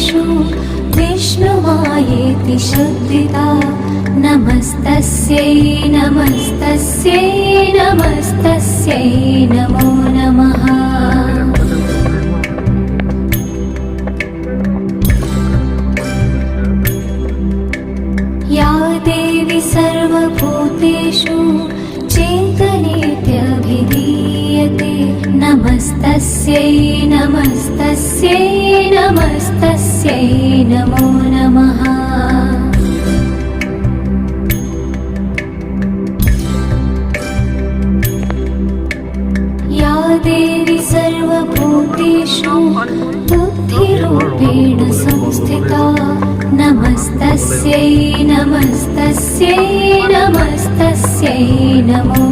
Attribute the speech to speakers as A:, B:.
A: भूतेषु विष्णुमायेति शुद्धिता नमस्तस्यै नमस्तस्यै नमस्तस्यै नमो नमः। या देवी सर्वभूतेषु चेतनेत्यभिधीयते नमस्तस्यै नमस्तस्यै नमस्तस्यै नमो नमः। या देवी सर्वभूतेषु बुद्धिरूपेण संस्थिता नमस्तस्यै नमस्तस्यै नमस्तस्यै नमो